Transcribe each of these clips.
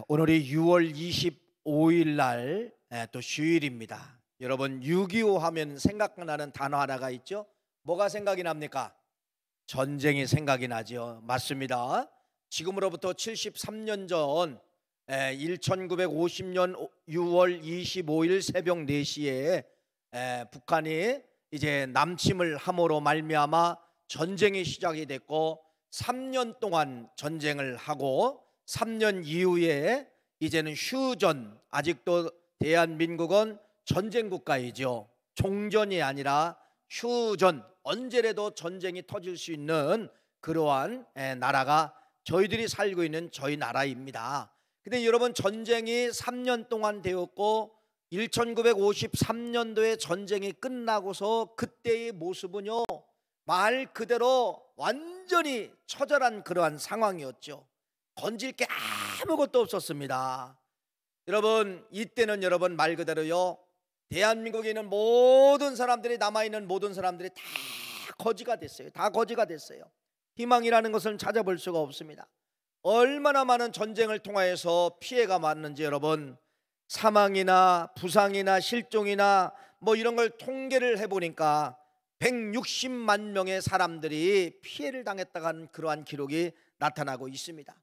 오늘이 6월 25일 날 또 휴일입니다. 여러분 6.25 하면 생각나는 단어 하나가 있죠. 뭐가 생각이 납니까? 전쟁이 생각이 나죠. 맞습니다. 지금으로부터 73년 전 1950년 6월 25일 새벽 4시에 북한이 이제 남침을 함으로 말미암아 전쟁이 시작이 됐고 3년 동안 전쟁을 하고 3년 이후에 이제는 휴전, 아직도 대한민국은 전쟁 국가이죠. 종전이 아니라 휴전, 언제라도 전쟁이 터질 수 있는 그러한 나라가 저희들이 살고 있는 저희 나라입니다. 근데 여러분, 전쟁이 3년 동안 되었고 1953년도에 전쟁이 끝나고서 그때의 모습은요, 말 그대로 완전히 처절한 그러한 상황이었죠. 건질 게 아무것도 없었습니다. 여러분, 이때는 여러분 말 그대로요, 대한민국에 있는 모든 사람들이, 남아있는 모든 사람들이 다 거지가 됐어요. 다 거지가 됐어요. 희망이라는 것을 찾아볼 수가 없습니다. 얼마나 많은 전쟁을 통하여서 피해가 많은지 여러분, 사망이나 부상이나 실종이나 뭐 이런 걸 통계를 해보니까 160만 명의 사람들이 피해를 당했다는 그러한 기록이 나타나고 있습니다.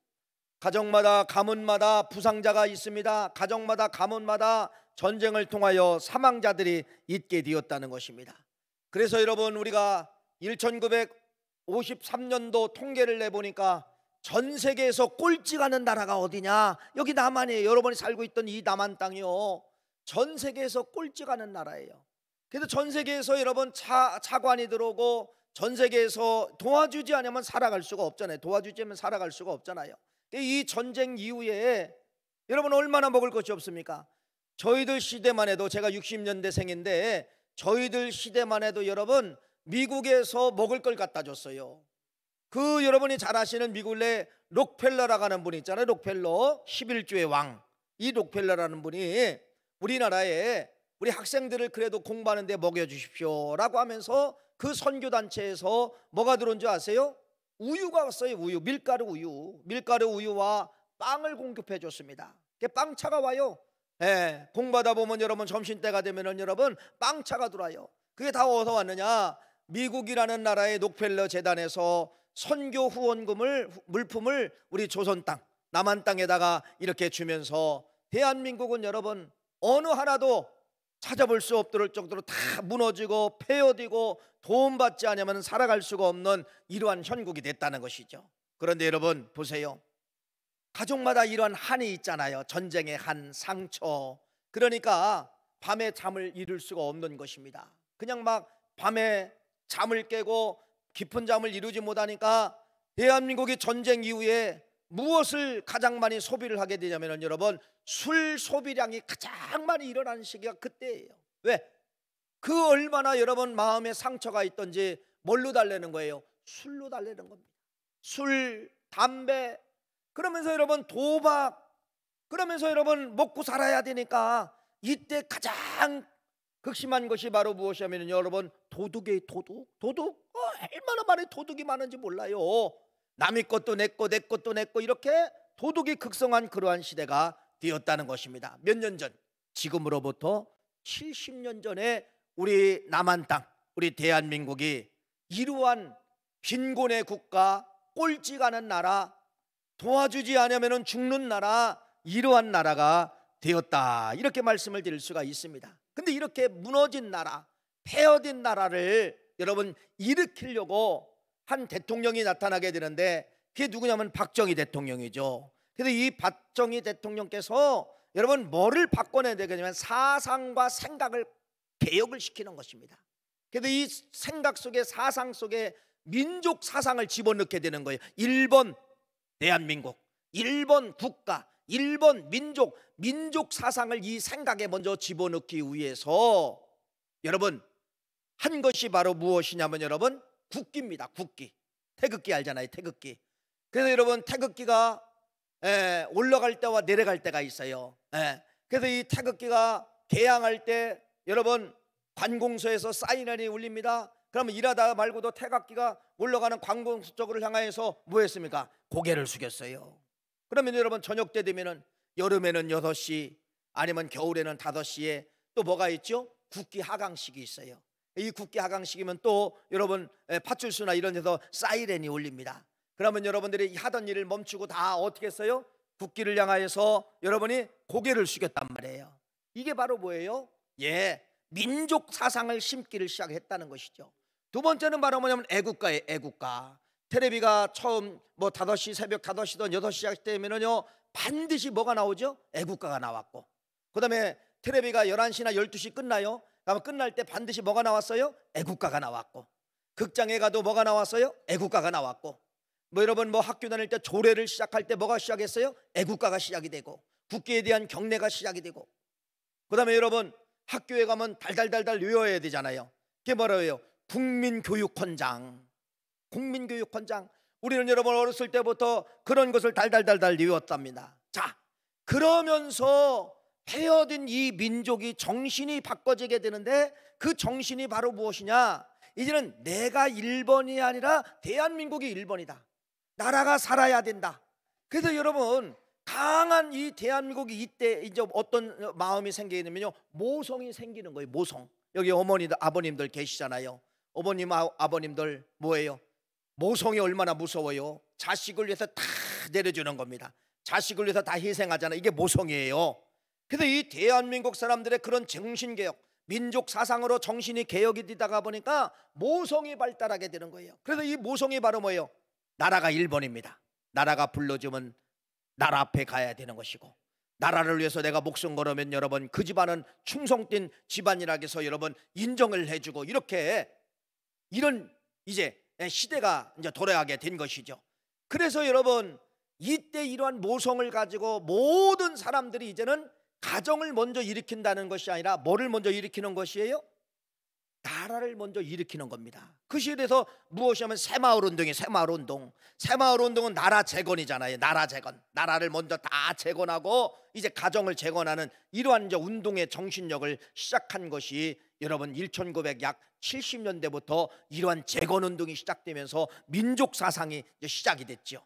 가정마다 가문마다 부상자가 있습니다. 가정마다 가문마다 전쟁을 통하여 사망자들이 있게 되었다는 것입니다. 그래서 여러분, 우리가 1953년도 통계를 내보니까 전 세계에서 꼴찌가는 나라가 어디냐? 여기 남한이에요. 여러분이 살고 있던 이 남한 땅이요, 전 세계에서 꼴찌가는 나라예요. 그래서 전 세계에서 여러분 차관이 들어오고 전 세계에서 도와주지 않으면 살아갈 수가 없잖아요. 도와주지 않으면 살아갈 수가 없잖아요. 이 전쟁 이후에 여러분 얼마나 먹을 것이 없습니까? 저희들 시대만 해도, 제가 60년대생인데 저희들 시대만 해도 여러분 미국에서 먹을 걸 갖다 줬어요. 그 여러분이 잘 아시는 미국 내 록펠러라고 하는 분이 있잖아요. 록펠러, 11조의 왕. 이 록펠러라는 분이 우리나라에 우리 학생들을 그래도 공부하는 데 먹여주십시오 라고 하면서 그 선교단체에서 뭐가 들어온 줄 아세요? 우유가 왔어요. 우유, 밀가루 우유와 빵을 공급해 줬습니다. 빵차가 와요. 공부하다 보면 여러분 점심때가 되면은 여러분 빵차가 들어와요. 그게 다 어디서 왔느냐? 미국이라는 나라의 록펠러 재단에서 선교 후원금을, 물품을 우리 조선 땅, 남한 땅에다가 이렇게 주면서 대한민국은 여러분 어느 하나도 찾아볼 수 없을 정도로 다 무너지고 폐허되고 도움받지 않으면 살아갈 수가 없는 이러한 형국이 됐다는 것이죠. 그런데 여러분 보세요. 가족마다 이러한 한이 있잖아요. 전쟁의 한, 상처. 그러니까 밤에 잠을 이룰 수가 없는 것입니다. 그냥 막 밤에 잠을 깨고 깊은 잠을 이루지 못하니까 대한민국이 전쟁 이후에 무엇을 가장 많이 소비를 하게 되냐면 여러분, 술 소비량이 가장 많이 일어나는 시기가 그때예요. 왜? 그 얼마나 여러분 마음에 상처가 있던지 뭘로 달래는 거예요? 술로 달래는 겁니다. 술, 담배, 그러면서 여러분 도박, 그러면서 여러분 먹고 살아야 되니까 이때 가장 극심한 것이 바로 무엇이냐면 여러분 도둑이에요. 도둑? 얼마나 많이 도둑이 많은지 몰라요. 남의 것도 내 거, 내 것도 내 거, 이렇게 도둑이 극성한 그러한 시대가 되었다는 것입니다. 몇 년 전, 지금으로부터 70년 전에 우리 남한 땅, 우리 대한민국이 이러한 빈곤의 국가, 꼴찌가는 나라, 도와주지 않으면 죽는 나라, 이러한 나라가 되었다, 이렇게 말씀을 드릴 수가 있습니다. 근데 이렇게 무너진 나라, 폐허된 나라를 여러분 일으키려고 한 대통령이 나타나게 되는데 그게 누구냐면 박정희 대통령이죠. 그래서 이 박정희 대통령께서 여러분 뭐를 바꿔내야 되겠냐면 사상과 생각을 개혁을 시키는 것입니다. 그래서 이 생각 속에, 사상 속에 민족 사상을 집어넣게 되는 거예요. 1번 대한민국, 1번 국가, 1번 민족 사상을 이 생각에 먼저 집어넣기 위해서 여러분 한 것이 바로 무엇이냐면 여러분 국기입니다. 국기. 태극기 알잖아요. 태극기. 그래서 여러분 태극기가 올라갈 때와 내려갈 때가 있어요. 그래서 이 태극기가 개항할 때 여러분 관공서에서 사이렌이 울립니다. 그러면 일하다 말고도 태극기가 올라가는 관공서 쪽으로 향하여서 뭐 했습니까? 고개를 숙였어요. 그러면 여러분 저녁 때 되면은 여름에는 6시 아니면 겨울에는 5시에 또 뭐가 있죠? 국기 하강식이 있어요. 이 국기 하강식이면 또 여러분 파출소나 이런 데서 사이렌이 울립니다. 그러면 여러분들이 하던 일을 멈추고 다 어떻게 했어요? 국기를 향하여서 여러분이 고개를 숙였단 말이에요. 이게 바로 뭐예요? 민족 사상을 심기를 시작했다는 것이죠. 두 번째는 바로 뭐냐면 애국가예요. 애국가. 텔레비가 처음 뭐 5시 새벽 5시든 6시 시작되면요 반드시 뭐가 나오죠? 애국가가 나왔고, 그 다음에 텔레비가 11시나 12시 끝나요. 그러면 끝날 때 반드시 뭐가 나왔어요? 애국가가 나왔고, 극장에 가도 뭐가 나왔어요? 애국가가 나왔고, 뭐 여러분 뭐 학교 다닐 때 조례를 시작할 때 뭐가 시작했어요? 애국가가 시작이 되고, 국기에 대한 경례가 시작이 되고, 그 다음에 여러분 학교에 가면 달달달달 외워야 되잖아요. 그게 뭐라고요? 국민교육헌장. 국민교육헌장. 우리는 여러분 어렸을 때부터 그런 것을 달달달달 외웠답니다. 자, 그러면서 헤어진 이 민족이 정신이 바꿔지게 되는데, 그 정신이 바로 무엇이냐? 이제는 내가 1번이 아니라 대한민국이 1번이다. 나라가 살아야 된다. 그래서 여러분 강한 이 대한민국이 이때 이제 어떤 마음이 생기게 되면요, 모성이 생기는 거예요. 모성. 여기 어머니들 아버님들 계시잖아요. 어머님 아버님들 뭐예요? 모성이 얼마나 무서워요. 자식을 위해서 다 내려주는 겁니다. 자식을 위해서 다 희생하잖아요. 이게 모성이에요. 그래서 이 대한민국 사람들의 그런 정신개혁, 민족 사상으로 정신이 개혁이 되다가 보니까 모성이 발달하게 되는 거예요. 그래서 이 모성이 바로 뭐예요? 나라가 1번입니다. 나라가 불러주면 나라 앞에 가야 되는 것이고, 나라를 위해서 내가 목숨 걸으면 여러분 그 집안은 충성된 집안이라고 해서 여러분 인정을 해주고, 이렇게 이런 이제 시대가 이제 돌아가게 된 것이죠. 그래서 여러분 이때 이러한 모성을 가지고 모든 사람들이 이제는 가정을 먼저 일으킨다는 것이 아니라 뭐를 먼저 일으키는 것이에요? 나라를 먼저 일으키는 겁니다. 그 시대에서 무엇이 하면 새마을운동이 새마을운동. 새마을운동은 나라 재건이잖아요. 나라 재건. 나라를 먼저 다 재건하고 이제 가정을 재건하는 이러한 이제 운동의 정신력을 시작한 것이 여러분 1900약 70년대부터 이러한 재건운동이 시작되면서 민족사상이 이제 시작이 됐죠.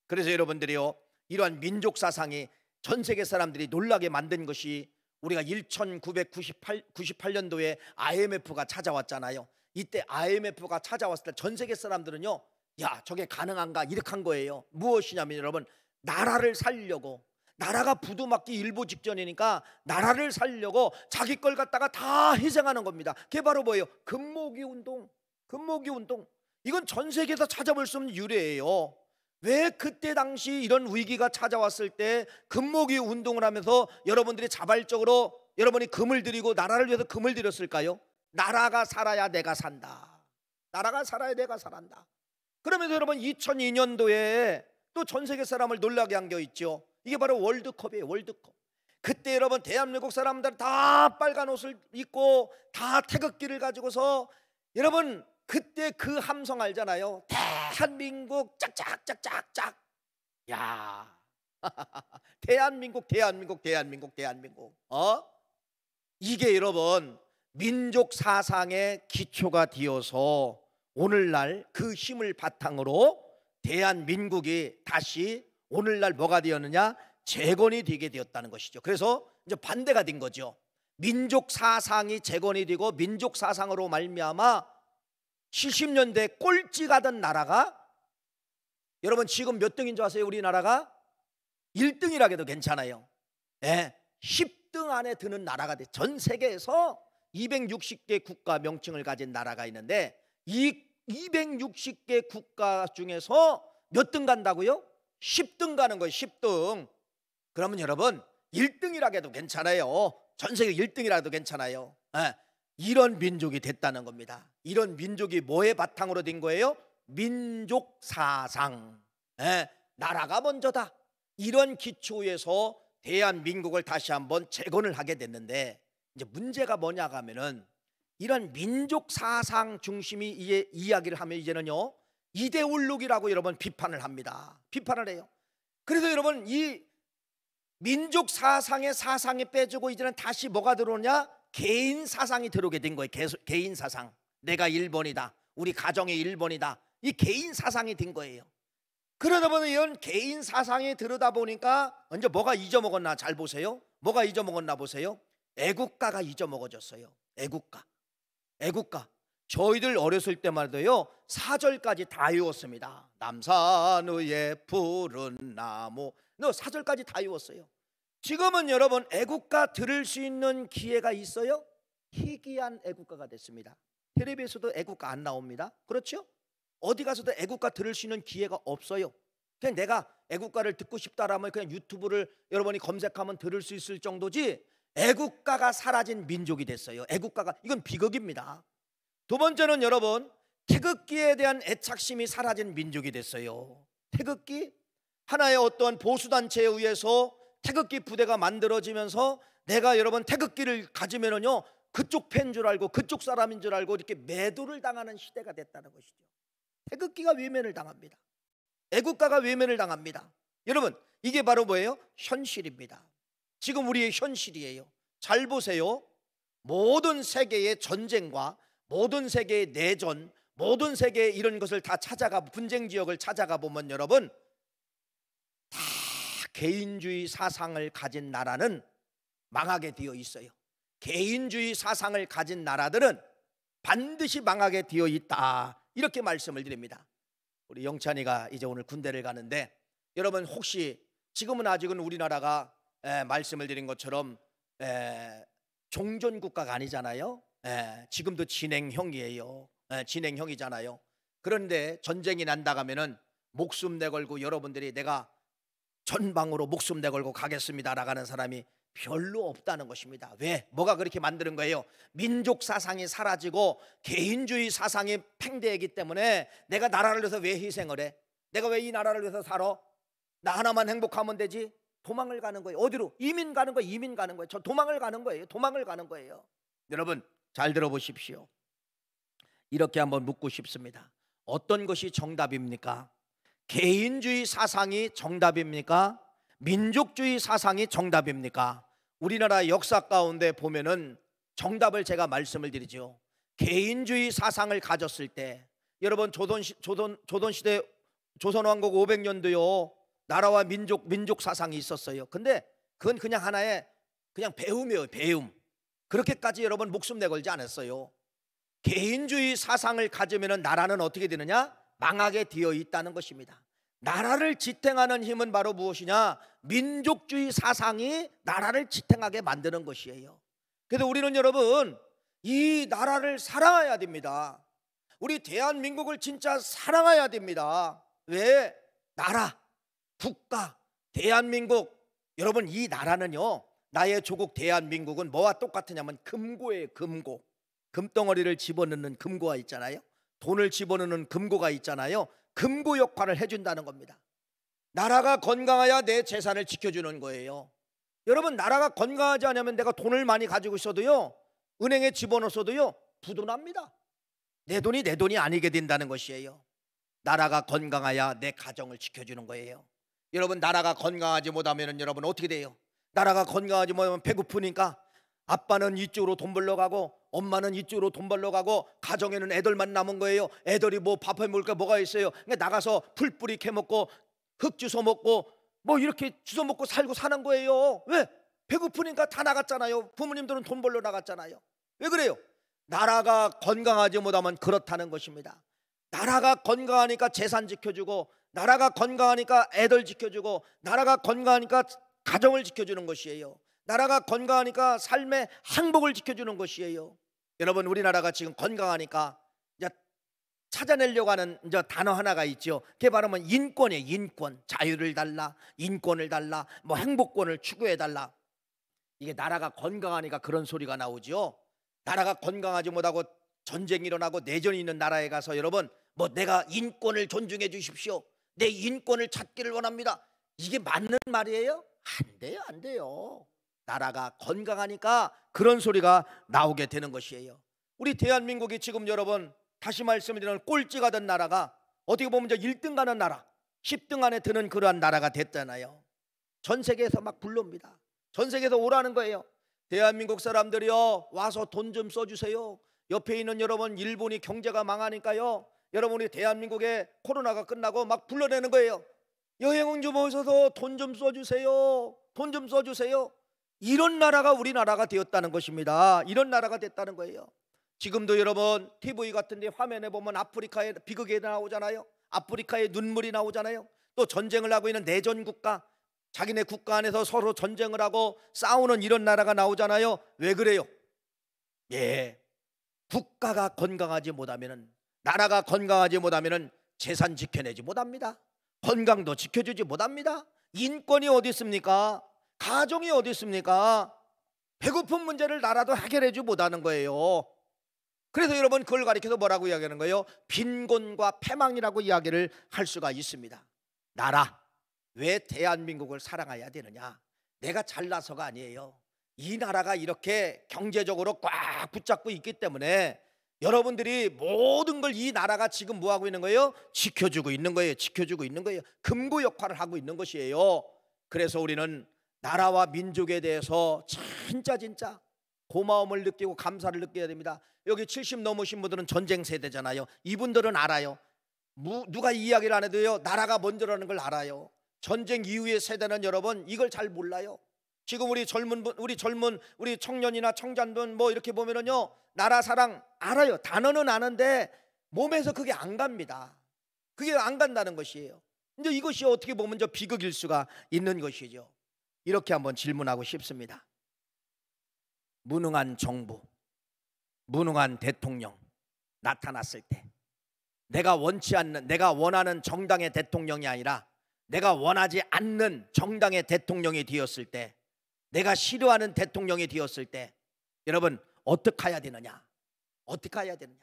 그래서 여러분들이요, 이러한 민족사상이 전 세계 사람들이 놀라게 만든 것이 우리가 1998년도에 IMF가 찾아왔잖아요. 이때 IMF가 찾아왔을 때 전 세계 사람들은요, 야 저게 가능한가 이렇게 한 거예요. 무엇이냐면 여러분, 나라를 살려고, 나라가 부도맞기 일보 직전이니까 나라를 살려고 자기 걸 갖다가 다 희생하는 겁니다. 그게 바로 뭐예요? 금모기 운동. 금모기 운동. 이건 전 세계에서 찾아볼 수 없는 유래예요. 왜 그때 당시 이런 위기가 찾아왔을 때 금모기 운동을 하면서 여러분들이 자발적으로 여러분이 금을 들이고 나라를 위해서 금을 들였을까요? 나라가 살아야 내가 산다. 나라가 살아야 내가 살한다. 그러면서 여러분 2002년도에 또 전 세계 사람을 놀라게 한 게 있죠. 이게 바로 월드컵이에요. 월드컵. 그때 여러분 대한민국 사람들 다 빨간 옷을 입고 다 태극기를 가지고서 여러분 그때 그 함성 알잖아요. 대한민국 짝짝짝짝짝. 야 대한민국 대한민국 대한민국 대한민국. 이게 여러분 민족 사상의 기초가 되어서 오늘날 그 힘을 바탕으로 대한민국이 다시 오늘날 뭐가 되었느냐? 재건이 되게 되었다는 것이죠. 그래서 이제 반대가 된 거죠. 민족 사상이 재건이 되고 민족 사상으로 말미암아 70년대 꼴찌 가던 나라가 여러분 지금 몇 등인 줄 아세요? 우리나라가 1등이라 해도 괜찮아요. 10등 안에 드는 나라가 돼. 전 세계에서 260개 국가 명칭을 가진 나라가 있는데 이 260개 국가 중에서 몇 등 간다고요? 10등 가는 거예요. 10등. 그러면 여러분 1등이라 해도 괜찮아요. 전 세계 1등이라 해도 괜찮아요. 이런 민족이 됐다는 겁니다. 이런 민족이 뭐의 바탕으로 된 거예요? 민족 사상. 나라가 먼저다. 이런 기초에서 대한민국을 다시 한번 재건을 하게 됐는데, 이제 문제가 뭐냐 하면은 이런 민족 사상 중심이 이야기를 하면 이제는요 이데올로기라고 여러분 비판을 합니다. 비판을 해요. 그래서 여러분 이 민족 사상의 사상이 빼주고 이제는 다시 뭐가 들어오냐? 개인 사상이 들어오게 된 거예요. 개인 사상. 내가 1번이다. 우리 가정이 1번이다. 이 개인 사상이 된 거예요. 그러다 보니 이런 개인 사상에 들여다 보니까 먼저 뭐가 잊어먹었나 잘 보세요. 뭐가 잊어먹었나 보세요. 애국가가 잊어먹어졌어요. 애국가. 저희들 어렸을 때마다요 4절까지 다 외웠습니다. 남산 위에 푸른 나무, 4절까지 다 외웠어요. 지금은 여러분 애국가 들을 수 있는 기회가 있어요? 희귀한 애국가가 됐습니다. 텔레비에서도 애국가 안 나옵니다. 그렇죠? 어디 가서도 애국가 들을 수 있는 기회가 없어요. 그냥 내가 애국가를 듣고 싶다라면 그냥 유튜브를 여러분이 검색하면 들을 수 있을 정도지, 애국가가 사라진 민족이 됐어요. 애국가가, 이건 비극입니다. 두 번째는 여러분, 태극기에 대한 애착심이 사라진 민족이 됐어요. 태극기, 하나의 어떠한 보수단체에 의해서 태극기 부대가 만들어지면서 내가 여러분 태극기를 가지면은요 그쪽 팬 줄 알고 그쪽 사람인 줄 알고 이렇게 매도를 당하는 시대가 됐다는 것이죠. 태극기가 외면을 당합니다. 애국가가 외면을 당합니다. 여러분, 이게 바로 뭐예요? 현실입니다. 지금 우리의 현실이에요. 잘 보세요. 모든 세계의 전쟁과 모든 세계의 내전, 모든 세계의 이런 것을 다 찾아가, 분쟁 지역을 찾아가 보면 여러분, 다 개인주의 사상을 가진 나라는 망하게 되어 있어요. 개인주의 사상을 가진 나라들은 반드시 망하게 되어 있다, 이렇게 말씀을 드립니다. 우리 영찬이가 이제 오늘 군대를 가는데, 여러분 혹시 지금은 아직은 우리나라가 말씀을 드린 것처럼 종전국가가 아니잖아요. 지금도 진행형이에요. 진행형이잖아요. 그런데 전쟁이 난다 하면은 목숨 내걸고 여러분들이 내가 전방으로 목숨 내걸고 가겠습니다라고 하는 사람이 별로 없다는 것입니다. 왜? 뭐가 그렇게 만드는 거예요? 민족 사상이 사라지고 개인주의 사상이 팽배하기 때문에 내가 나라를 위해서 왜 희생을 해? 내가 왜 이 나라를 위해서 살아? 나 하나만 행복하면 되지? 도망을 가는 거예요. 어디로? 이민 가는 거예요. 이민 가는 거예요. 저 도망을 가는 거예요. 도망을 가는 거예요. 여러분 잘 들어보십시오. 이렇게 한번 묻고 싶습니다. 어떤 것이 정답입니까? 개인주의 사상이 정답입니까? 민족주의 사상이 정답입니까? 우리나라 역사 가운데 보면은 정답을 제가 말씀을 드리죠. 개인주의 사상을 가졌을 때, 여러분 조선시대 조선왕국 500년도요 나라와 민족 사상이 있었어요. 근데 그건 그냥 하나의 그냥 배움이에요. 배움. 그렇게까지 여러분 목숨 내걸지 않았어요. 개인주의 사상을 가지면 나라는 어떻게 되느냐? 망하게 되어 있다는 것입니다. 나라를 지탱하는 힘은 바로 무엇이냐? 민족주의 사상이 나라를 지탱하게 만드는 것이에요. 그래서 우리는 여러분 이 나라를 사랑해야 됩니다. 우리 대한민국을 진짜 사랑해야 됩니다. 왜? 나라, 국가, 대한민국. 여러분 이 나라는요, 나의 조국 대한민국은 뭐와 똑같으냐면 금고예요. 금고. 금덩어리를 집어넣는 금고가 있잖아요. 돈을 집어넣는 금고가 있잖아요. 금고 역할을 해준다는 겁니다. 나라가 건강해야 내 재산을 지켜주는 거예요. 여러분 나라가 건강하지 않으면 내가 돈을 많이 가지고 있어도요, 은행에 집어넣어서도요 부도납니다. 내 돈이 아니게 된다는 것이에요. 나라가 건강해야 내 가정을 지켜주는 거예요. 여러분 나라가 건강하지 못하면 여러분 어떻게 돼요? 나라가 건강하지 못하면 배고프니까 아빠는 이쪽으로 돈 벌러 가고 엄마는 이쪽으로 돈 벌러 가고 가정에는 애들만 남은 거예요. 애들이 뭐 밥해 먹을 게 뭐가 있어요? 그러니까 나가서 풀뿌리 캐먹고 흙 주워 먹고 뭐 이렇게 주워 먹고 살고 사는 거예요. 왜? 배고프니까 다 나갔잖아요. 부모님들은 돈 벌러 나갔잖아요. 왜 그래요? 나라가 건강하지 못하면 그렇다는 것입니다. 나라가 건강하니까 재산 지켜주고, 나라가 건강하니까 애들 지켜주고, 나라가 건강하니까 가정을 지켜주는 것이에요. 나라가 건강하니까 삶의 행복을 지켜주는 것이에요. 여러분 우리나라가 지금 건강하니까 이제 찾아내려고 하는 이제 단어 하나가 있죠. 그게 바로 뭐 인권이에요. 인권. 자유를 달라, 인권을 달라, 뭐 행복권을 추구해 달라. 이게 나라가 건강하니까 그런 소리가 나오죠. 나라가 건강하지 못하고 전쟁이 일어나고 내전이 있는 나라에 가서 여러분 뭐 내가 인권을 존중해 주십시오, 내 인권을 찾기를 원합니다, 이게 맞는 말이에요? 안 돼요, 안 돼요. 나라가 건강하니까 그런 소리가 나오게 되는 것이에요. 우리 대한민국이 지금 여러분 다시 말씀드리는 꼴찌가 된 나라가 어떻게 보면 이제 1등 가는 나라, 10등 안에 드는 그러한 나라가 됐잖아요. 전 세계에서 막 불러옵니다. 전 세계에서 오라는 거예요. 대한민국 사람들이요 와서 돈 좀 써주세요. 옆에 있는 여러분 일본이 경제가 망하니까요 여러분이 대한민국에 코로나가 끝나고 막 불러내는 거예요. 여행 좀 오셔서 돈 좀 써주세요. 돈 좀 써주세요. 이런 나라가 우리나라가 되었다는 것입니다. 이런 나라가 됐다는 거예요. 지금도 여러분 TV 같은 데 화면에 보면 아프리카의 비극이 나오잖아요. 아프리카의 눈물이 나오잖아요. 또 전쟁을 하고 있는 내전 국가, 자기네 국가 안에서 서로 전쟁을 하고 싸우는 이런 나라가 나오잖아요. 왜 그래요? 예, 국가가 건강하지 못하면은, 나라가 건강하지 못하면은 재산 지켜내지 못합니다. 건강도 지켜주지 못합니다. 인권이 어디 있습니까? 가정이 어디 있습니까? 배고픈 문제를 나라도 해결해주지 못하는 거예요. 그래서 여러분 그걸 가리켜서 뭐라고 이야기하는 거예요? 빈곤과 패망이라고 이야기를 할 수가 있습니다. 나라, 왜 대한민국을 사랑해야 되느냐? 내가 잘나서가 아니에요. 이 나라가 이렇게 경제적으로 꽉 붙잡고 있기 때문에 여러분들이 모든 걸 이 나라가 지금 뭐 하고 있는 거예요? 지켜주고 있는 거예요. 지켜주고 있는 거예요. 금고 역할을 하고 있는 것이에요. 그래서 우리는 나라와 민족에 대해서 진짜 고마움을 느끼고 감사를 느껴야 됩니다. 여기 70 넘으신 분들은 전쟁 세대잖아요. 이분들은 알아요. 누가 이야기를 안 해도요, 나라가 먼저라는 걸 알아요. 전쟁 이후의 세대는 여러분 이걸 잘 몰라요. 지금 우리 우리 청년이나 청년분 뭐 이렇게 보면은요, 나라 사랑 알아요. 단어는 아는데 몸에서 그게 안 갑니다. 그게 안 간다는 것이에요. 이제 이것이 어떻게 보면 저 비극일 수가 있는 것이죠. 이렇게 한번 질문하고 싶습니다. 무능한 정부, 무능한 대통령 나타났을 때, 내가 원하는 정당의 대통령이 아니라 내가 원하지 않는 정당의 대통령이 되었을 때, 내가 싫어하는 대통령이 되었을 때 여러분 어떻게 해야 되느냐? 어떻게 해야 되느냐?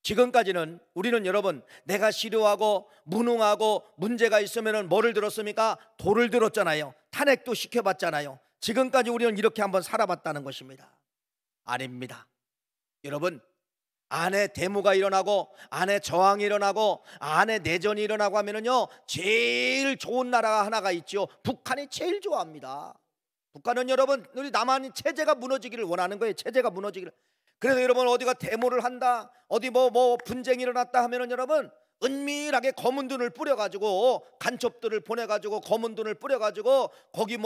지금까지는 우리는 여러분 내가 싫어하고 무능하고 문제가 있으면 뭐를 들었습니까? 돌을 들었잖아요. 탄핵도 시켜봤잖아요. 지금까지 우리는 이렇게 한번 살아봤다는 것입니다. 아닙니다. 여러분, 안에 데모가 일어나고 안에 저항이 일어나고 안에 내전이 일어나고 하면은요, 제일 좋은 나라가 하나가 있죠. 북한이 제일 좋아합니다. 북한은 여러분 우리 남한이 체제가 무너지기를 원하는 거예요. 체제가 무너지기를. 그래서 여러분 어디가 데모를 한다, 어디 뭐 분쟁이 일어났다 하면은 여러분 은밀하게 검은 돈을 뿌려가지고 간첩들을 보내가지고 검은 돈을 뿌려가지고 거기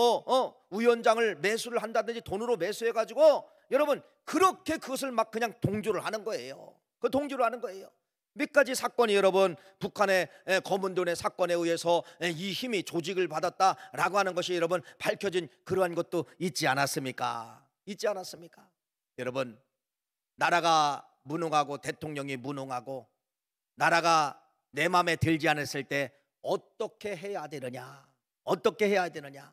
위원장을 매수를 한다든지 돈으로 매수해가지고 여러분 그렇게 그것을 막 그냥 동조를 하는 거예요. 그 동조를 하는 거예요. 몇 가지 사건이 여러분 북한의 검은 돈의 사건에 의해서 이 힘이 조직을 받았다라고 하는 것이 여러분 밝혀진 그러한 것도 있지 않았습니까? 있지 않았습니까? 여러분, 나라가 무능하고 대통령이 무능하고 나라가 내 마음에 들지 않았을 때 어떻게 해야 되느냐? 어떻게 해야 되느냐?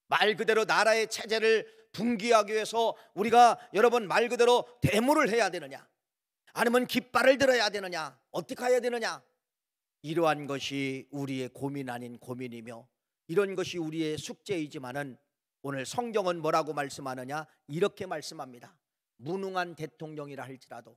말 그대로 나라의 체제를 붕괴하기 위해서 우리가 여러분 말 그대로 데모를 해야 되느냐? 아니면 깃발을 들어야 되느냐? 어떻게 해야 되느냐? 이러한 것이 우리의 고민 아닌 고민이며 이런 것이 우리의 숙제이지만은 오늘 성경은 뭐라고 말씀하느냐? 이렇게 말씀합니다. 무능한 대통령이라 할지라도,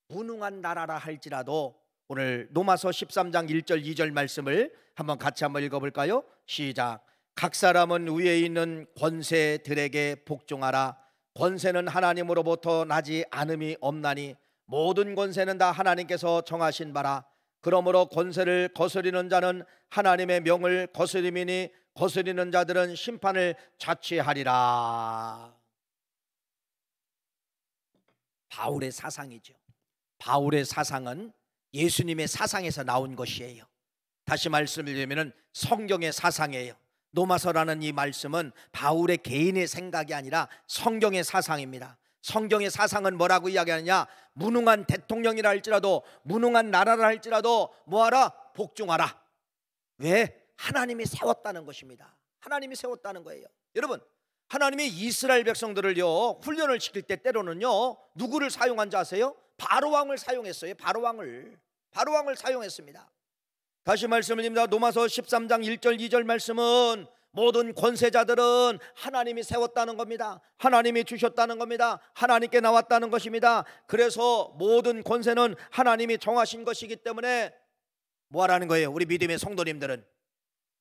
무능한 나라라 할지라도, 오늘 로마서 13장 1절 2절 말씀을 같이 한번 읽어볼까요? 시작. 각 사람은 위에 있는 권세들에게 복종하라. 권세는 하나님으로부터 나지 않음이 없나니 모든 권세는 다 하나님께서 정하신 바라. 그러므로 권세를 거스리는 자는 하나님의 명을 거스림이니 거스리는 자들은 심판을 자취하리라. 바울의 사상이죠. 바울의 사상은 예수님의 사상에서 나온 것이에요. 다시 말씀을 드리면 성경의 사상이에요. 로마서라는 이 말씀은 바울의 개인의 생각이 아니라 성경의 사상입니다. 성경의 사상은 뭐라고 이야기하느냐? 무능한 대통령이라 할지라도, 무능한 나라라 할지라도 뭐하라? 복종하라. 왜? 하나님이 세웠다는 것입니다. 하나님이 세웠다는 거예요. 여러분, 하나님이 이스라엘 백성들을요 훈련을 시킬 때 때로는요 누구를 사용한 줄 아세요? 바로왕을 사용했어요. 바로왕을 사용했습니다. 다시 말씀을 드립니다. 로마서 13장 1절 2절 말씀은 모든 권세자들은 하나님이 세웠다는 겁니다. 하나님이 주셨다는 겁니다. 하나님께 나왔다는 것입니다. 그래서 모든 권세는 하나님이 정하신 것이기 때문에 뭐하라는 거예요? 우리 믿음의 성도님들은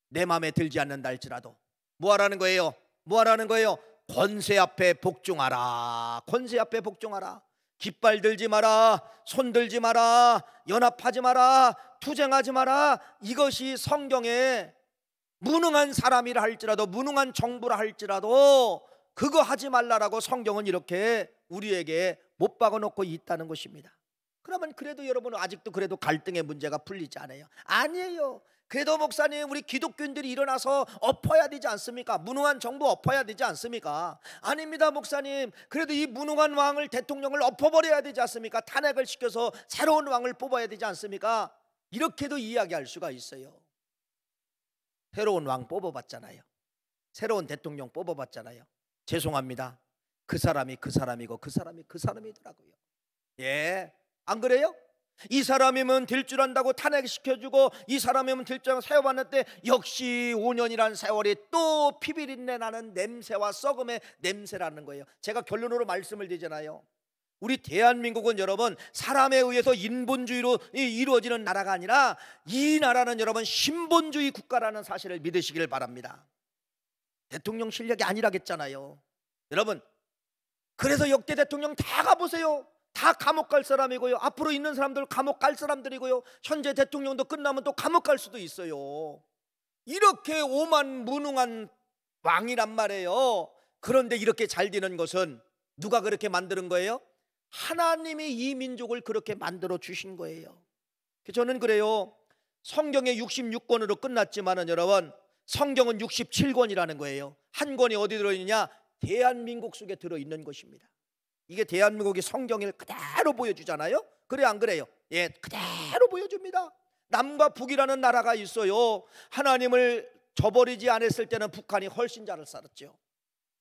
내 마음에 들지 않는다 할지라도 뭐하라는 거예요? 뭐하라는 거예요? 권세 앞에 복종하라. 권세 앞에 복종하라. 깃발 들지 마라, 손 들지 마라, 연합하지 마라, 투쟁하지 마라. 이것이 성경에 무능한 사람이라 할지라도, 무능한 정부라 할지라도 그거 하지 말라라고 성경은 이렇게 우리에게 못 박아놓고 있다는 것입니다. 그러면 그래도 여러분 아직도 그래도 갈등의 문제가 풀리지 않아요? 아니에요. 그래도 목사님, 우리 기독교인들이 일어나서 엎어야 되지 않습니까? 무능한 정부 엎어야 되지 않습니까? 아닙니다 목사님. 그래도 이 무능한 왕을, 대통령을 엎어버려야 되지 않습니까? 탄핵을 시켜서 새로운 왕을 뽑아야 되지 않습니까? 이렇게도 이야기할 수가 있어요. 새로운 왕 뽑아봤잖아요. 새로운 대통령 뽑아봤잖아요. 죄송합니다, 그 사람이 그 사람이고 그 사람이 그 사람이더라고요. 예, 안 그래요? 이 사람이면 될 줄 안다고 탄핵시켜주고, 이 사람이면 될 줄 알고 세워봤는데 역시 5년이라는 세월이 또 피비린내 나는 냄새와 썩음의 냄새라는 거예요. 제가 결론으로 말씀을 드리잖아요. 우리 대한민국은 여러분 사람에 의해서 인본주의로 이루어지는 나라가 아니라 이 나라는 여러분 신본주의 국가라는 사실을 믿으시길 바랍니다. 대통령 실력이 아니라겠잖아요. 여러분, 그래서 역대 대통령 다 가보세요. 다 감옥 갈 사람이고요. 앞으로 있는 사람들 감옥 갈 사람들이고요. 현재 대통령도 끝나면 또 감옥 갈 수도 있어요. 이렇게 오만 무능한 왕이란 말이에요. 그런데 이렇게 잘 되는 것은 누가 그렇게 만드는 거예요? 하나님이 이 민족을 그렇게 만들어 주신 거예요. 저는 그래요. 성경의 66권으로 끝났지만은 여러분, 성경은 67권이라는 거예요. 한 권이 어디 들어있느냐? 대한민국 속에 들어있는 것입니다. 이게 대한민국이 성경을 그대로 보여주잖아요. 그래 안 그래요? 예, 그대로 보여줍니다. 남과 북이라는 나라가 있어요. 하나님을 저버리지 않았을 때는 북한이 훨씬 잘 살았죠.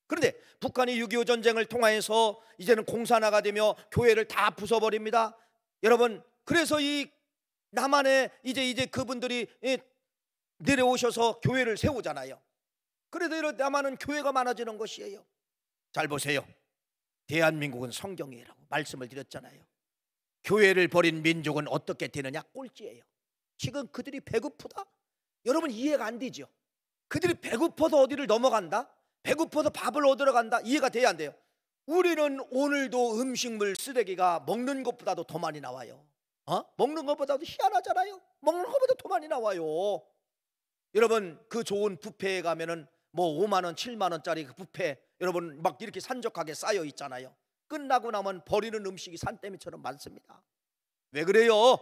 그런데 북한이 6.25 전쟁을 통해서 이제는 공산화가 되며 교회를 다 부숴버립니다. 여러분, 그래서 이 남한에 이제 그분들이 내려오셔서 교회를 세우잖아요. 그래도 이런 남한은 교회가 많아지는 것이에요. 잘 보세요. 대한민국은 성경이라고 말씀을 드렸잖아요. 교회를 버린 민족은 어떻게 되느냐? 꼴찌예요. 지금 그들이 배고프다? 여러분 이해가 안 되죠? 그들이 배고파서 어디를 넘어간다? 배고파서 밥을 얻으러 간다? 이해가 돼야 안 돼요? 우리는 오늘도 음식물 쓰레기가 먹는 것보다도 더 많이 나와요. 먹는 것보다도 희한하잖아요. 먹는 것보다 더 많이 나와요. 여러분, 그 좋은 뷔페에 가면은 뭐 5만 원, 7만 원짜리 그 뷔페 여러분 막 이렇게 산적하게 쌓여 있잖아요. 끝나고 나면 버리는 음식이 산더미처럼 많습니다. 왜 그래요?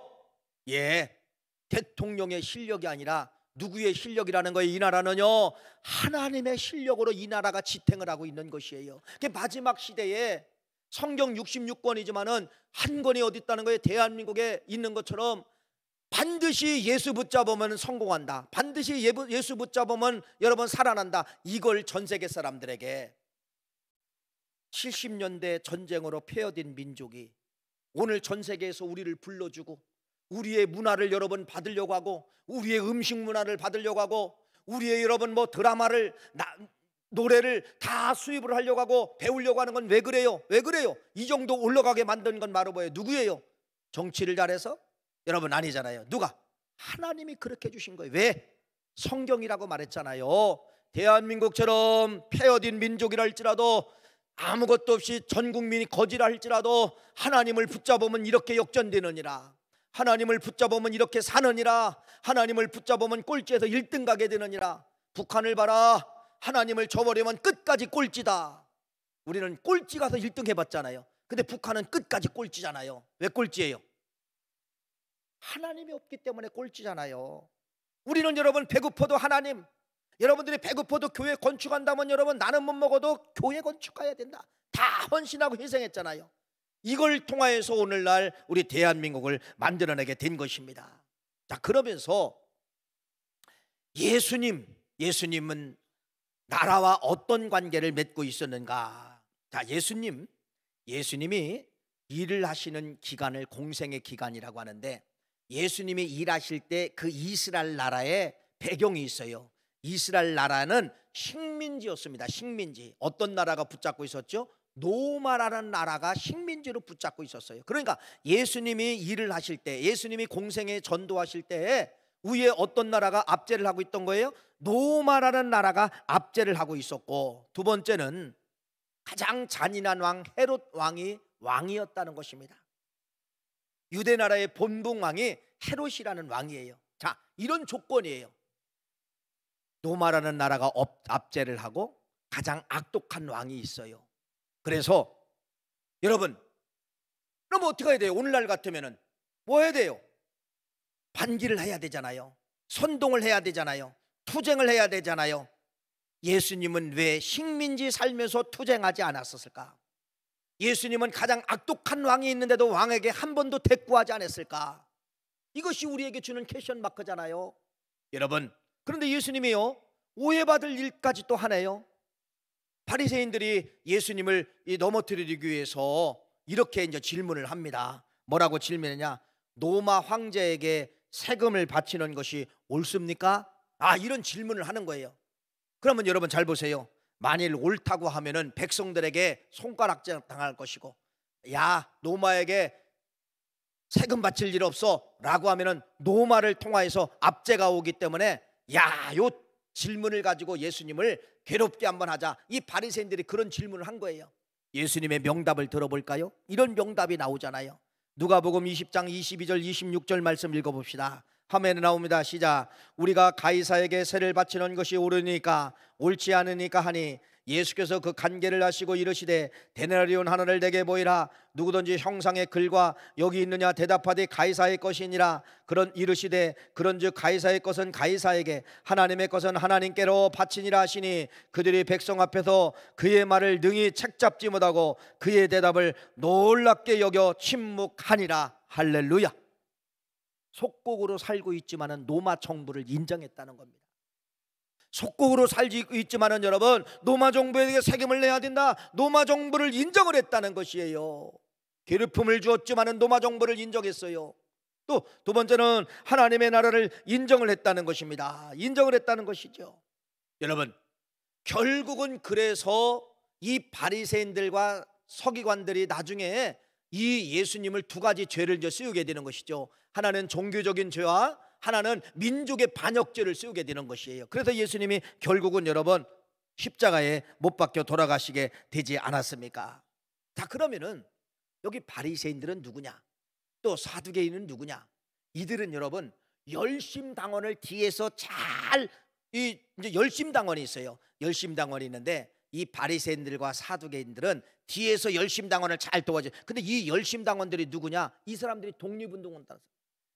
예, 대통령의 실력이 아니라 누구의 실력이라는 거예요. 이 나라는요, 하나님의 실력으로 이 나라가 지탱을 하고 있는 것이에요. 마지막 시대에 성경 66권이지만은 한 권이 어디 있다는 거예요? 대한민국에 있는 것처럼 반드시 예수 붙잡으면 성공한다. 반드시 예수 붙잡으면 여러분 살아난다. 이걸 전 세계 사람들에게 70년대 전쟁으로 폐허된 민족이 오늘 전 세계에서 우리를 불러주고 우리의 문화를 여러분 받으려고 하고 우리의 음식 문화를 받으려고 하고 우리의 여러분 뭐 드라마를 노래를 다 수입을 하려고 하고 배우려고 하는 건 왜 그래요? 왜 그래요? 이 정도 올라가게 만든 건 바로 뭐예요? 누구예요? 정치를 잘해서? 여러분 아니잖아요. 누가? 하나님이 그렇게 해주신 거예요. 왜? 성경이라고 말했잖아요. 대한민국처럼 폐허된 민족이라 할지라도 아무것도 없이 전 국민이 거지라 할지라도 하나님을 붙잡으면 이렇게 역전되느니라. 하나님을 붙잡으면 이렇게 사느니라. 하나님을 붙잡으면 꼴찌에서 1등 가게 되느니라. 북한을 봐라. 하나님을 저버리면 끝까지 꼴찌다. 우리는 꼴찌 가서 1등 해봤잖아요. 근데 북한은 끝까지 꼴찌잖아요. 왜 꼴찌예요? 하나님이 없기 때문에 꼴찌잖아요. 우리는 여러분 배고파도 하나님, 여러분들이 배고파도 교회 건축한다면 여러분 나는 못 먹어도 교회 건축해야 된다. 다 헌신하고 희생했잖아요. 이걸 통하여서 오늘날 우리 대한민국을 만들어내게 된 것입니다. 자, 그러면서 예수님은 나라와 어떤 관계를 맺고 있었는가? 자, 예수님이 일을 하시는 기간을 공생의 기간이라고 하는데 예수님이 일하실 때 그 이스라엘 나라의 배경이 있어요. 이스라엘 나라는 식민지였습니다. 식민지. 어떤 나라가 붙잡고 있었죠? 로마라는 나라가 식민지로 붙잡고 있었어요. 그러니까 예수님이 일을 하실 때, 예수님이 공생에 전도하실 때 위에 어떤 나라가 압제를 하고 있던 거예요? 로마라는 나라가 압제를 하고 있었고, 두 번째는 가장 잔인한 왕 헤롯 왕이 왕이었다는 것입니다. 유대 나라의 본붕 왕이 헤롯이라는 왕이에요. 자, 이런 조건이에요. 로마라는 나라가 압제를 하고 가장 악독한 왕이 있어요. 그래서 여러분, 그럼 어떻게 해야 돼요? 오늘날 같으면은 뭐 해야 돼요? 반기를 해야 되잖아요. 선동을 해야 되잖아요. 투쟁을 해야 되잖아요. 예수님은 왜 식민지 살면서 투쟁하지 않았었을까? 예수님은 가장 악독한 왕이 있는데도 왕에게 한 번도 대꾸하지 않았을까? 이것이 우리에게 주는 퀘션 마크잖아요. 여러분, 그런데 예수님이요, 오해받을 일까지 또 하네요. 바리새인들이 예수님을 넘어뜨리기 위해서 이렇게 이제 질문을 합니다. 뭐라고 질문했냐? 로마 황제에게 세금을 바치는 것이 옳습니까? 이런 질문을 하는 거예요. 그러면 여러분 잘 보세요. 만일 옳다고 하면은 백성들에게 손가락질 당할 것이고, 야, 로마에게 세금 바칠 일 없어 라고 하면은 로마를 통하여서 압제가 오기 때문에, 야, 요 질문을 가지고 예수님을 괴롭게 한번 하자. 이 바리새인들이 그런 질문을 한 거예요. 예수님의 명답을 들어볼까요? 이런 명답이 나오잖아요. 누가복음 20장 22절 26절 말씀 읽어봅시다. 화면에 나옵니다. 시작. 우리가 가이사에게 세를 바치는 것이 옳으니까 옳지 않으니까 하니, 예수께서 그 간계를 하시고 이르시되 데나리온 하나를 내게 보이라. 누구든지 형상의 글과 여기 있느냐 대답하되 가이사의 것이니라. 그런 이르시되 그런즉 가이사의 것은 가이사에게, 하나님의 것은 하나님께로 바치니라 하시니, 그들이 백성 앞에서 그의 말을 능히 책잡지 못하고 그의 대답을 놀랍게 여겨 침묵하니라. 할렐루야. 속국으로 살고 있지만은 로마 정부를 인정했다는 겁니다. 속국으로 살고 있지만은 여러분, 로마 정부에게 세금을 내야 된다. 로마 정부를 인정을 했다는 것이에요. 괴롭힘을 주었지만은 로마 정부를 인정했어요. 또 두 번째는 하나님의 나라를 인정을 했다는 것입니다. 인정을 했다는 것이죠. 여러분, 결국은 그래서 이 바리새인들과 서기관들이 나중에 이 예수님을 두 가지 죄를 이제 씌우게 되는 것이죠. 하나는 종교적인 죄와 하나는 민족의 반역죄를 씌우게 되는 것이에요. 그래서 예수님이 결국은 여러분 십자가에 못 박혀 돌아가시게 되지 않았습니까? 자, 그러면은 여기 바리새인들은 누구냐? 또 사두개인은 누구냐? 이들은 여러분 열심당원을 뒤에서 잘 이제 열심당원이 있어요. 열심당원이 있는데 이 바리새인들과 사두개인들은 뒤에서 열심당원을 잘 도와줘요. 근데 이 열심당원들이 누구냐? 이 사람들이 독립운동을 따라서,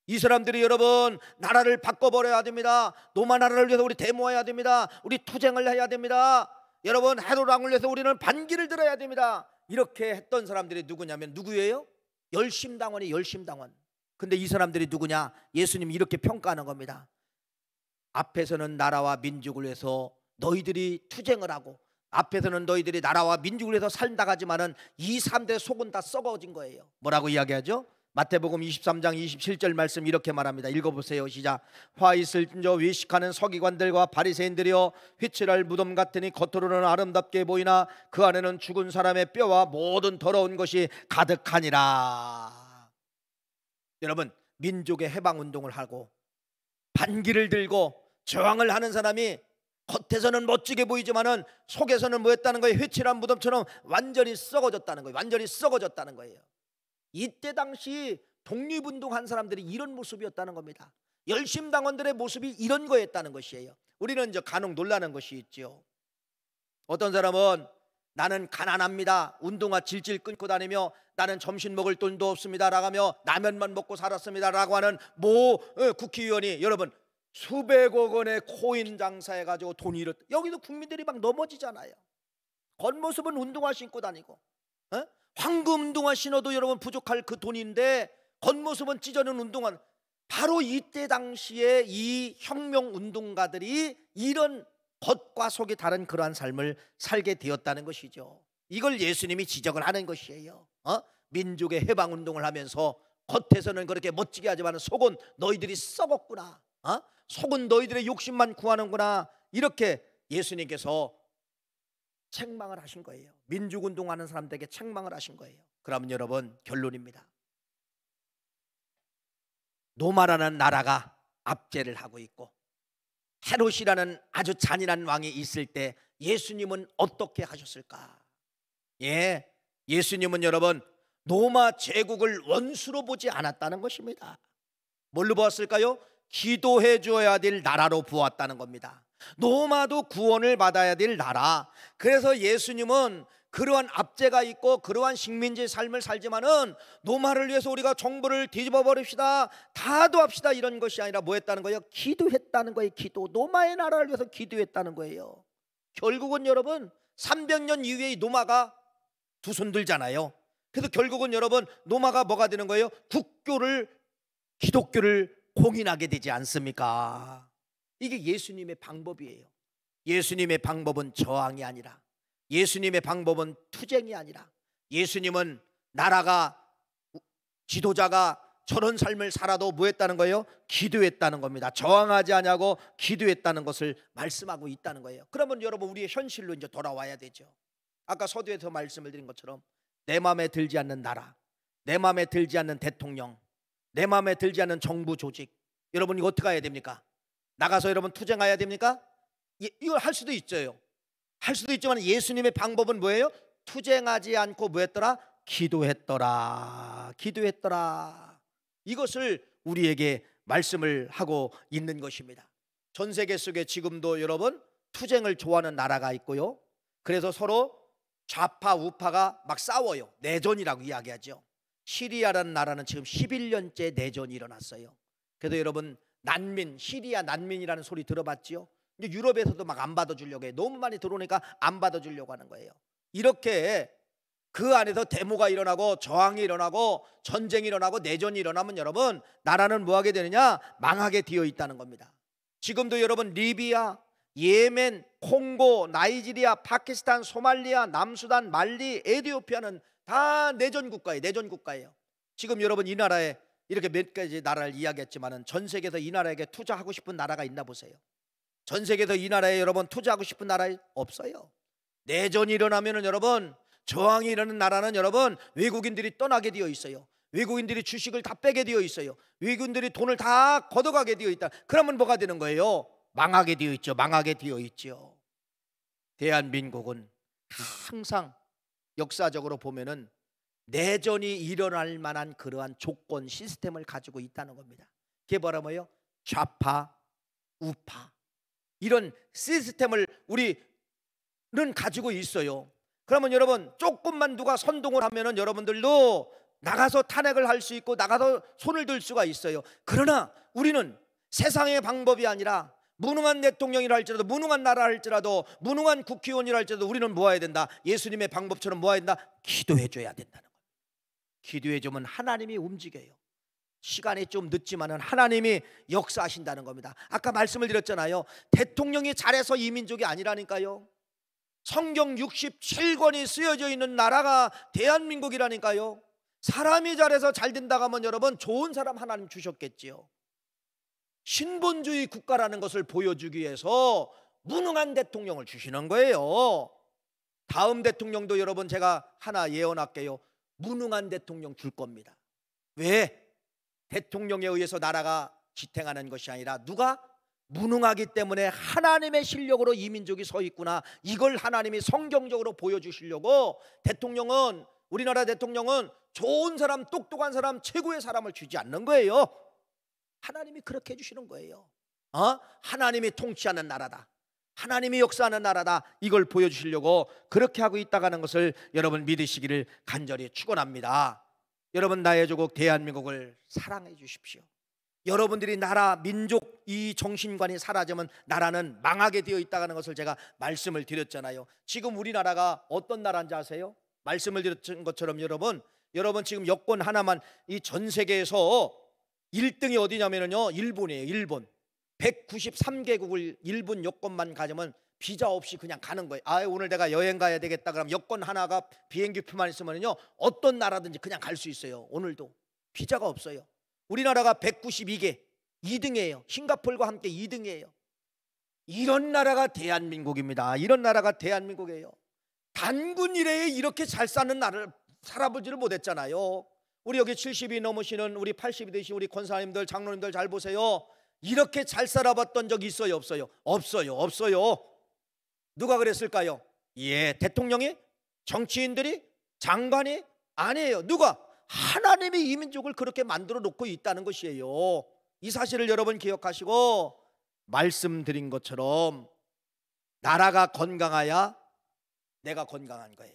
이 사람들이 여러분 나라를 바꿔버려야 됩니다. 로마 나라를 위해서 우리 데모해야 됩니다. 우리 투쟁을 해야 됩니다. 여러분 헤롯 왕을 위해서 우리는 반기를 들어야 됩니다. 이렇게 했던 사람들이 누구냐면 누구예요? 열심당원이 열심당원. 근데 이 사람들이 누구냐? 예수님이 이렇게 평가하는 겁니다. 앞에서는 나라와 민족을 위해서 너희들이 투쟁을 하고, 앞에서는 너희들이 나라와 민족을 위해서 산다 하지만은 이 사람들의 속은 다 썩어진 거예요. 뭐라고 이야기하죠? 마태복음 23장 27절 말씀 이렇게 말합니다. 읽어보세요. 시작. 화 있을진저 외식하는 서기관들과 바리새인들이여, 휘칠할 무덤 같으니 겉으로는 아름답게 보이나 그 안에는 죽은 사람의 뼈와 모든 더러운 것이 가득하니라. 여러분, 민족의 해방운동을 하고 반기를 들고 저항을 하는 사람이 겉에서는 멋지게 보이지만은 속에서는 뭐였다는 거예요? 회칠한 무덤처럼 완전히 썩어졌다는 거예요. 완전히 썩어졌다는 거예요. 이때 당시 독립운동한 사람들이 이런 모습이었다는 겁니다. 열심당원들의 모습이 이런 거였다는 것이에요. 우리는 이제 간혹 놀라는 것이 있죠. 어떤 사람은 나는 가난합니다. 운동화 질질 끊고 다니며 나는 점심 먹을 돈도 없습니다 라가며 라면만 먹고 살았습니다 라고 하는 모 국회의원이 여러분 수백억 원의 코인 장사해가지고 돈이 잃었다. 여기도 국민들이 막 넘어지잖아요. 겉모습은 운동화 신고 다니고, 황금 운동화 신어도 여러분 부족할 그 돈인데 겉모습은 찢어진 운동화. 바로 이때 당시에 이 혁명 운동가들이 이런 겉과 속이 다른 그러한 삶을 살게 되었다는 것이죠. 이걸 예수님이 지적을 하는 것이에요. 민족의 해방 운동을 하면서 겉에서는 그렇게 멋지게 하지만 속은 너희들이 썩었구나. 속은 너희들의 욕심만 구하는구나. 이렇게 예수님께서 책망을 하신 거예요. 민족운동하는 사람들에게 책망을 하신 거예요. 그러면 여러분 결론입니다. 로마라는 나라가 압제를 하고 있고 헤롯이라는 아주 잔인한 왕이 있을 때 예수님은 어떻게 하셨을까? 예수님은 여러분 로마 제국을 원수로 보지 않았다는 것입니다. 뭘로 보았을까요? 기도해 줘야 될 나라로 보았다는 겁니다. 로마도 구원을 받아야 될 나라. 그래서 예수님은 그러한 압제가 있고 그러한 식민지의 삶을 살지만은 로마를 위해서 우리가 정부를 뒤집어 버립시다, 다도합시다, 이런 것이 아니라 뭐 했다는 거예요? 기도했다는 거예요. 기도. 로마의 나라를 위해서 기도했다는 거예요. 결국은 여러분 300년 이후에 이 로마가 두 손 들잖아요. 그래서 결국은 여러분 로마가 뭐가 되는 거예요? 국교를, 기독교를 공인하게 되지 않습니까? 이게 예수님의 방법이에요. 예수님의 방법은 저항이 아니라, 예수님의 방법은 투쟁이 아니라, 예수님은 나라가, 지도자가 저런 삶을 살아도 뭐 했다는 거예요? 기도했다는 겁니다. 저항하지 않냐고 기도했다는 것을 말씀하고 있다는 거예요. 그러면 여러분 우리의 현실로 이제 돌아와야 되죠. 아까 서두에서 말씀을 드린 것처럼 내 마음에 들지 않는 나라, 내 마음에 들지 않는 대통령, 내 마음에 들지 않는 정부 조직, 여러분 이거 어떻게 해야 됩니까? 나가서 여러분 투쟁해야 됩니까? 이걸 할 수도 있어요. 할 수도 있지만 예수님의 방법은 뭐예요? 투쟁하지 않고 뭐 했더라? 기도했더라. 기도했더라. 이것을 우리에게 말씀을 하고 있는 것입니다. 전 세계 속에 지금도 여러분 투쟁을 좋아하는 나라가 있고요. 그래서 서로 좌파 우파가 막 싸워요. 내전이라고 이야기하죠. 시리아라는 나라는 지금 11년째 내전이 일어났어요. 그래도 여러분 난민, 시리아 난민이라는 소리 들어봤지요? 이제 유럽에서도 막 안 받아주려고 해요. 너무 많이 들어오니까 안 받아주려고 하는 거예요. 이렇게 그 안에서 데모가 일어나고 저항이 일어나고 전쟁이 일어나고 내전이 일어나면 여러분 나라는 뭐 하게 되느냐? 망하게 되어 있다는 겁니다. 지금도 여러분 리비아, 예멘, 콩고, 나이지리아, 파키스탄, 소말리아, 남수단, 말리, 에티오피아는 다 내전 국가예요. 내전 국가예요. 지금 여러분 이 나라에 이렇게 몇 가지 나라를 이야기했지만은 전 세계에서 이 나라에게 투자하고 싶은 나라가 있나 보세요. 전 세계에서 이 나라에 여러분 투자하고 싶은 나라 없어요. 내전이 일어나면은 여러분, 저항이 일어나는 나라는 여러분 외국인들이 떠나게 되어 있어요. 외국인들이 주식을 다 빼게 되어 있어요. 외국인들이 돈을 다 걷어가게 되어 있다. 그러면 뭐가 되는 거예요? 망하게 되어 있죠. 망하게 되어 있죠. 대한민국은 항상 역사적으로 보면은 내전이 일어날 만한 그러한 조건, 시스템을 가지고 있다는 겁니다. 그게 뭐라고요? 좌파, 우파, 이런 시스템을 우리는 가지고 있어요. 그러면 여러분 조금만 누가 선동을 하면은 여러분들도 나가서 탄핵을 할 수 있고 나가서 손을 들 수가 있어요. 그러나 우리는 세상의 방법이 아니라 무능한 대통령이라 할지라도, 무능한 나라 할지라도, 무능한 국회의원이라 할지라도 우리는 뭐 해야 된다? 예수님의 방법처럼 뭐 해야 된다? 기도해 줘야 된다는 거예요. 기도해 주면 하나님이 움직여요. 시간이 좀 늦지만은 하나님이 역사하신다는 겁니다. 아까 말씀을 드렸잖아요. 대통령이 잘해서 이 민족이 아니라니까요. 성경 67권이 쓰여져 있는 나라가 대한민국이라니까요. 사람이 잘해서 잘 된다고 하면 여러분 좋은 사람 하나님 주셨겠지요. 신본주의 국가라는 것을 보여주기 위해서 무능한 대통령을 주시는 거예요. 다음 대통령도 여러분 제가 하나 예언할게요. 무능한 대통령 줄 겁니다. 왜? 대통령에 의해서 나라가 지탱하는 것이 아니라 누가? 무능하기 때문에 하나님의 실력으로 이 민족이 서 있구나, 이걸 하나님이 성경적으로 보여주시려고 대통령은, 우리나라 대통령은 좋은 사람, 똑똑한 사람, 최고의 사람을 주지 않는 거예요. 하나님이 그렇게 해주시는 거예요. 하나님이 통치하는 나라다, 하나님이 역사하는 나라다, 이걸 보여주시려고 그렇게 하고 있다는 것을 여러분 믿으시기를 간절히 축원합니다. 여러분 나의 조국 대한민국을 사랑해 주십시오. 여러분들이 나라, 민족 이 정신관이 사라지면 나라는 망하게 되어 있다는 것을 제가 말씀을 드렸잖아요. 지금 우리나라가 어떤 나라인지 아세요? 말씀을 드렸던 것처럼 여러분 지금 여권 하나만 이 전 세계에서 1등이 어디냐면요, 일본이에요. 일본. 193개국을 일본 여권만 가지면 비자 없이 그냥 가는 거예요. 오늘 내가 여행 가야 되겠다 그러면 여권 하나가 비행기표만 있으면요 어떤 나라든지 그냥 갈 수 있어요. 오늘도 비자가 없어요. 우리나라가 192개 2등이에요. 싱가포르와 함께 2등이에요. 이런 나라가 대한민국입니다. 이런 나라가 대한민국이에요. 단군 이래에 이렇게 잘 사는 나라를 살아보지를 못했잖아요. 우리 여기 70이 넘으시는 우리 80이 되신 우리 권사님들, 장로님들 잘 보세요. 이렇게 잘 살아봤던 적 있어요? 없어요? 없어요. 누가 그랬을까요? 대통령이? 정치인들이? 장관이? 아니에요. 누가? 하나님이 이 민족을 그렇게 만들어 놓고 있다는 것이에요. 이 사실을 여러분 기억하시고, 말씀드린 것처럼 나라가 건강해야 내가 건강한 거예요.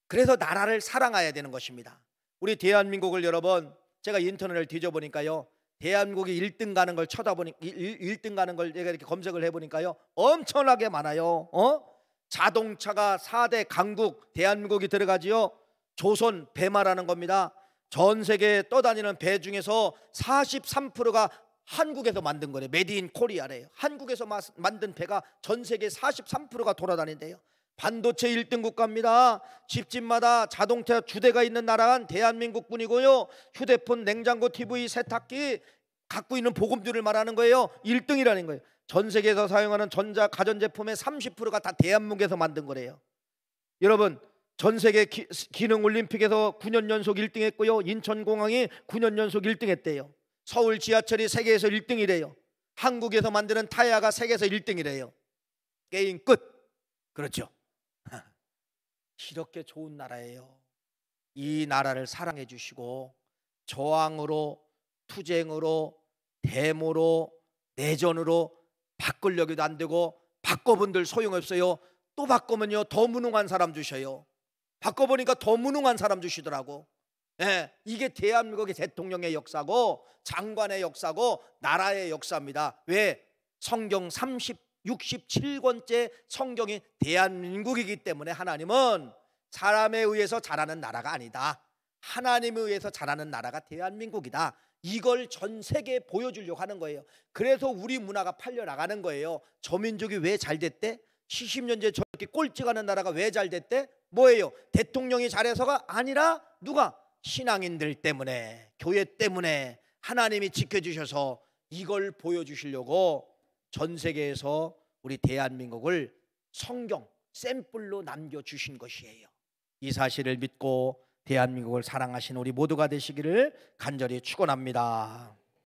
그래서 나라를 사랑해야 되는 것입니다. 우리 대한민국을 여러분, 제가 인터넷을 뒤져보니까요, 대한민국이 1등 가는 걸 쳐다보니 1등 가는 걸 제가 이렇게 검색을 해보니까요, 엄청나게 많아요. 자동차가 4대 강국 대한민국이 들어가지요. 조선 배마라는 겁니다. 전 세계에 떠다니는 배 중에서 43%가 한국에서 만든 거래요. 메디 인 코리아래요. 한국에서 만든 배가 전 세계 43%가 돌아다닌대요. 반도체 1등 국가입니다. 집집마다 자동차 2대가 있는 나라는 대한민국뿐이고요. 휴대폰, 냉장고, TV, 세탁기 갖고 있는 보급률을 말하는 거예요. 1등이라는 거예요. 전 세계에서 사용하는 전자 가전제품의 30%가 다 대한민국에서 만든 거래요. 여러분, 전 세계 기능 올림픽에서 9년 연속 1등 했고요. 인천공항이 9년 연속 1등 했대요. 서울 지하철이 세계에서 1등이래요. 한국에서 만드는 타이어가 세계에서 1등이래요. 게임 끝. 그렇죠. 이렇게 좋은 나라예요. 이 나라를 사랑해 주시고, 저항으로, 투쟁으로, 데모로, 내전으로 바꾸려고도 안 되고, 바꿔본들 소용없어요. 또 바꾸면요, 더 무능한 사람 주셔요. 바꿔보니까 더 무능한 사람 주시더라고. 이게 대한민국의 대통령의 역사고, 장관의 역사고, 나라의 역사입니다. 왜? 성경 67권째 성경이 대한민국이기 때문에 하나님은 사람에 의해서 자라는 나라가 아니다. 하나님에 의해서 자라는 나라가 대한민국이다. 이걸 전 세계에 보여주려고 하는 거예요. 그래서 우리 문화가 팔려나가는 거예요. 저 민족이 왜 잘 됐대? 70년 전에 저렇게 꼴찌가는 나라가 왜 잘 됐대? 뭐예요? 대통령이 잘해서가 아니라 누가? 신앙인들 때문에, 교회 때문에 하나님이 지켜주셔서 이걸 보여주시려고 전 세계에서 우리 대한민국을 성경 샘플로 남겨주신 것이에요. 이 사실을 믿고 대한민국을 사랑하시는 우리 모두가 되시기를 간절히 축원합니다.